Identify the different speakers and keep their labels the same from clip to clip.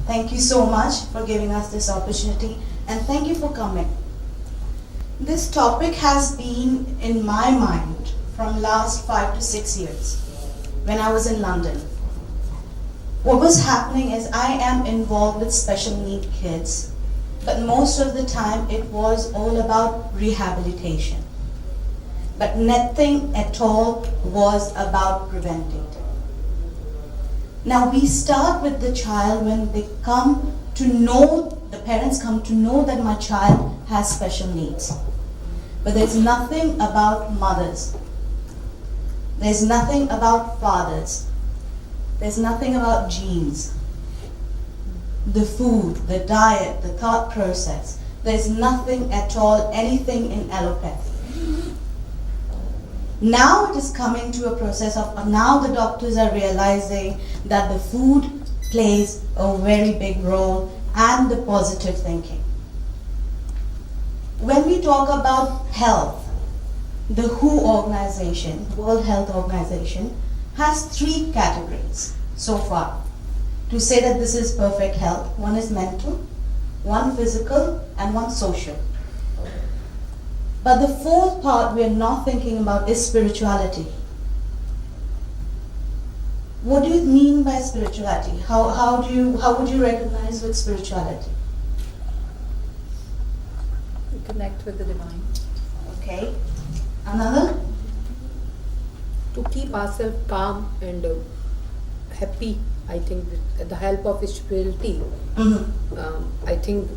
Speaker 1: Thank you so much for giving us this opportunity, and thank you for coming. This topic has been in my mind from last 5 to 6 years when I was in London. What was happening is I am involved with special need kids, but most of the time it was all about rehabilitation. But nothing at all was about preventing. Now we start with the child when they come to know, the parents come to know that my child has special needs. But there's nothing about mothers. There's nothing about fathers. There's nothing about genes. The food, the diet, the thought process. There's nothing at all, anything in allopathy. Now it is coming to a process of, now the doctors are realizing that the food plays a very big role and the positive thinking. When we talk about health, the WHO organization, World Health Organization, has 3 categories so far to say that this is perfect health. One is mental, one physical, and one social. But the 4th part we are not thinking about is spirituality. What do you mean by spirituality? How would you recognize with spirituality?
Speaker 2: We connect with the divine.
Speaker 1: Okay. Another?
Speaker 2: To keep ourselves calm and happy, I think with the help of spirituality. I think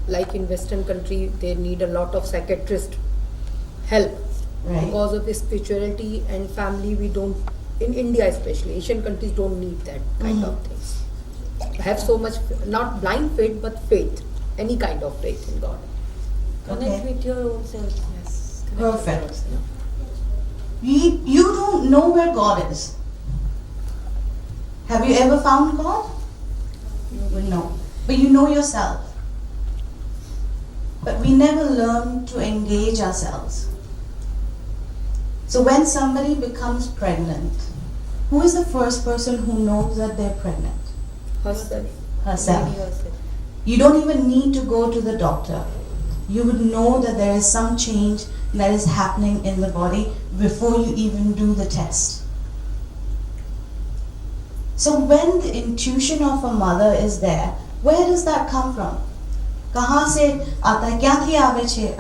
Speaker 2: like in Western country, they need a lot of psychiatrist help.
Speaker 1: Right.
Speaker 2: Because of spirituality and family, we don't, in India especially, Asian countries don't need that kind of things. Have so much, not blind faith, but faith, any kind of faith in God.
Speaker 3: Connect with your own self. Yes.
Speaker 1: Perfect. You don't know where God is. Have you ever found God? No. But you know yourself. But we never learn to engage ourselves. So when somebody becomes pregnant, who is the first person who knows that they're pregnant?
Speaker 2: Herself.
Speaker 1: Herself. You don't even need to go to the doctor. You would know that there is some change that is happening in the body before you even do the test. So when the intuition of a mother is there, where does that come from? कहाँ से आता है? क्याँથી आवे छे?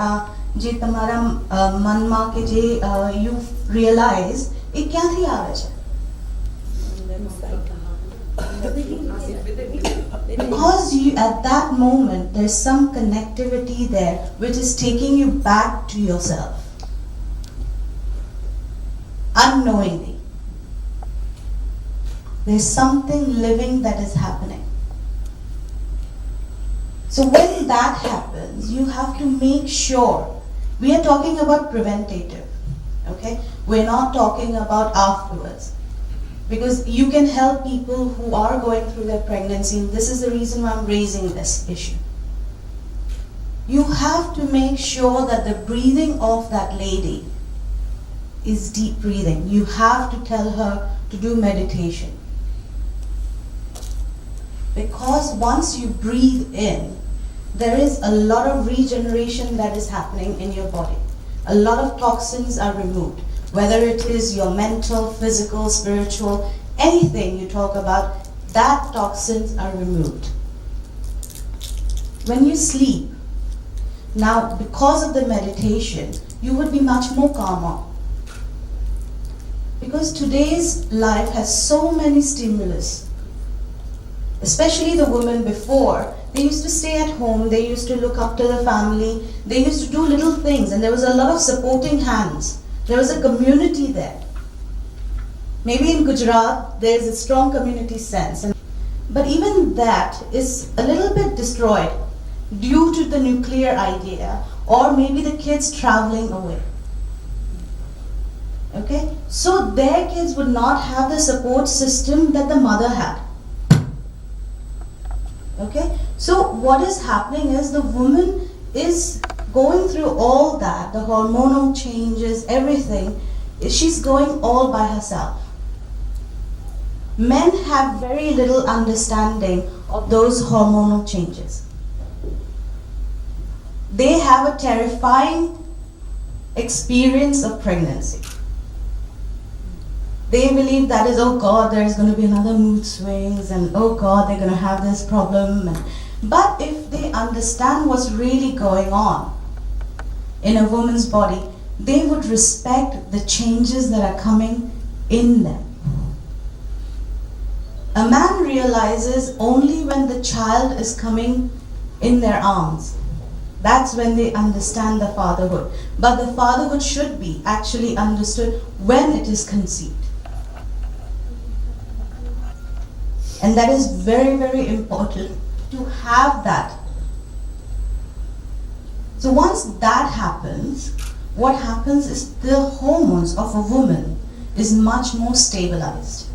Speaker 1: जे तमारा मनमा के जे you realize એ ક્યાંથી આવે છે? Because you, at that moment, there's some connectivity there which is taking you back to yourself. Unknowingly. There's something living that is happening. So when that happens, you have to make sure, we are talking about preventative, okay? We're not talking about afterwards. Because you can help people who are going through their pregnancy, and this is the reason why I'm raising this issue. You have to make sure that the breathing of that lady is deep breathing. You have to tell her to do meditation. Because once you breathe in, there is a lot of regeneration that is happening in your body. A lot of toxins are removed. Whether it is your mental, physical, spiritual, anything you talk about, that toxins are removed. When you sleep, now because of the meditation, you would be much more calmer. Because today's life has so many stimulus. Especially the women before, they used to stay at home, they used to look after the family, they used to do little things, and there was a lot of supporting hands. There was a community there. Maybe in Gujarat, there is a strong community sense. But even that is a little bit destroyed due to the nuclear idea, or maybe the kids traveling away. Okay? So their kids would not have the support system that the mother had. Okay? So what is happening is the woman is going through all that, the hormonal changes, everything, she's going all by herself. Men have very little understanding of those hormonal changes. They have a terrifying experience of pregnancy. They believe that is, oh God, there's going to be another mood swings, and oh God, they're going to have this problem. But if they understand what's really going on in a woman's body, they would respect the changes that are coming in them. A man realizes only when the child is coming in their arms. That's when they understand the fatherhood. But the fatherhood should be actually understood when it is conceived. And that is very, very important to have that. So once that happens, what happens is the hormones of a woman is much more stabilized,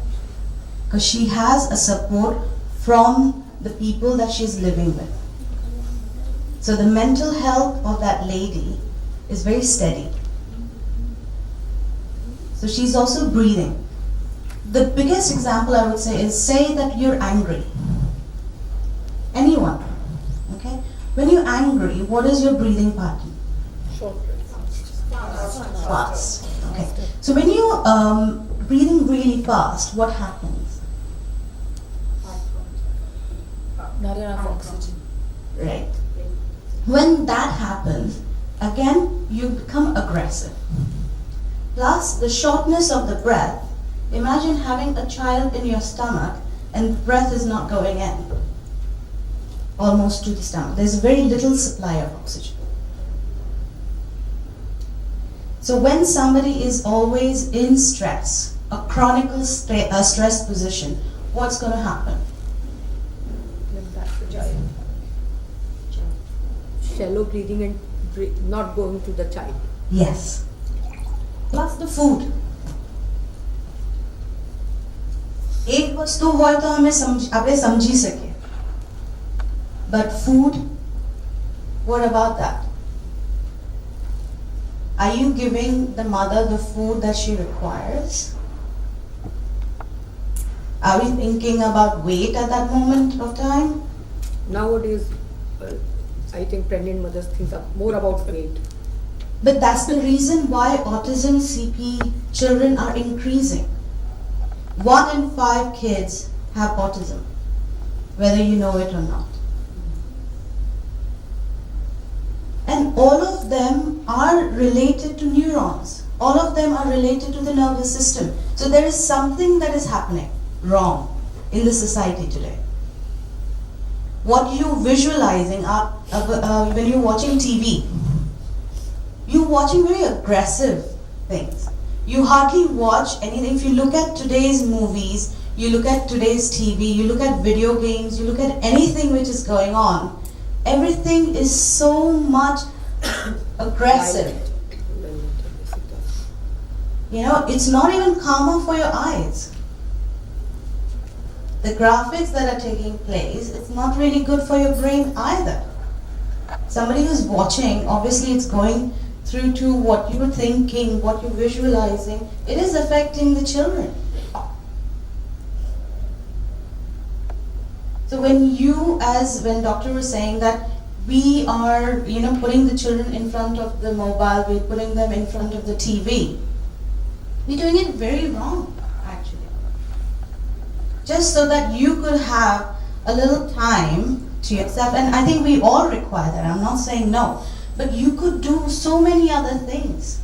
Speaker 1: because she has a support from the people that she's living with. So the mental health of that lady is very steady. So she's also breathing. The biggest example I would say is, say that you're angry. Anyone, okay? When you're angry, what is your breathing pattern?
Speaker 2: Short.
Speaker 1: Fast. Okay. So when you're breathing really fast, what happens?
Speaker 3: Not enough oxygen.
Speaker 1: Right. When that happens, again, you become aggressive. Plus, the shortness of the breath. Imagine having a child in your stomach and the breath is not going in, almost to the stomach. There's very little supply of oxygen. So when somebody is always in stress, a chronic stress position, what's going to happen?
Speaker 2: Shallow breathing and not going to the child.
Speaker 1: Yes. Plus the food. एक वस्तु होय तो हमें आपने समझी सके. But food, what about that? Are you giving the mother the food that she requires? Are we thinking about weight at that moment of time?
Speaker 2: Nowadays, I think pregnant mothers think more about weight.
Speaker 1: But that's the reason why autism CP children are increasing. 1 in 5 kids have autism, whether you know it or not. And all of them are related to neurons. All of them are related to the nervous system. So there is something that is happening wrong in the society today. What you're visualizing when you're watching TV, you're watching very aggressive things. You hardly watch anything. If you look at today's movies, you look at today's TV, you look at video games, you look at anything which is going on, everything is so much aggressive. You know, it's not even calmer for your eyes. The graphics that are taking place, it's not really good for your brain either. Somebody who's watching, obviously it's going through to what you're thinking, what you're visualizing. It is affecting the children. So when doctor was saying that we are, putting the children in front of the mobile, we're putting them in front of the TV, we're doing it very wrong, actually. Just so that you could have a little time to yourself, and I think we all require that, I'm not saying no, but you could do so many other things.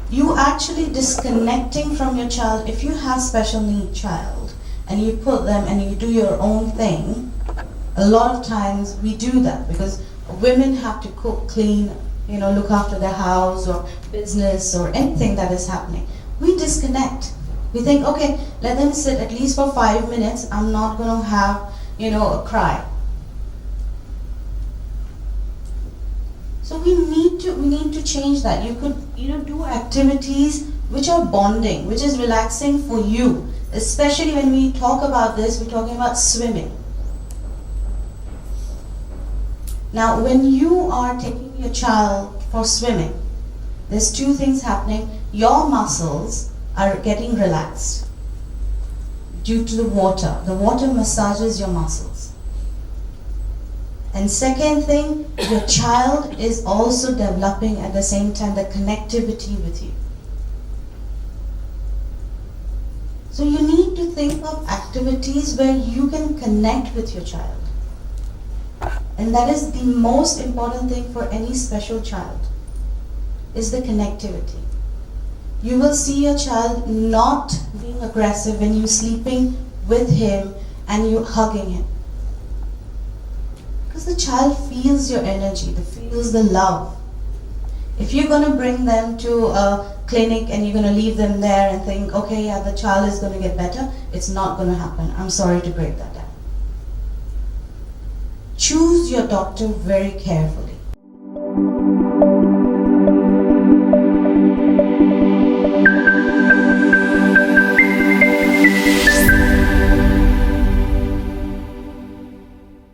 Speaker 1: You actually disconnecting from your child. If you have special need child and you put them and you do your own thing, a lot of times we do that because women have to cook, clean, look after their house or business or anything that is happening. We disconnect. We think, okay, let them sit at least for 5 minutes. I'm not going to have, a cry. So we need to change that. You could, do activities which are bonding, which is relaxing for you. Especially when we talk about this, we're talking about swimming. Now, when you are taking your child for swimming, there's 2 things happening. Your muscles are getting relaxed. due to the water. The water massages your muscles. And second thing, your child is also developing at the same time the connectivity with you. So you need to think of activities where you can connect with your child. And that is the most important thing for any special child, is the connectivity. You will see your child not being aggressive when you're sleeping with him and you're hugging him. Because the child feels your energy, feels the love. If you're going to bring them to a clinic and you're going to leave them there and think, okay, yeah, the child is going to get better, it's not going to happen. I'm sorry to break that down. Choose your doctor very carefully.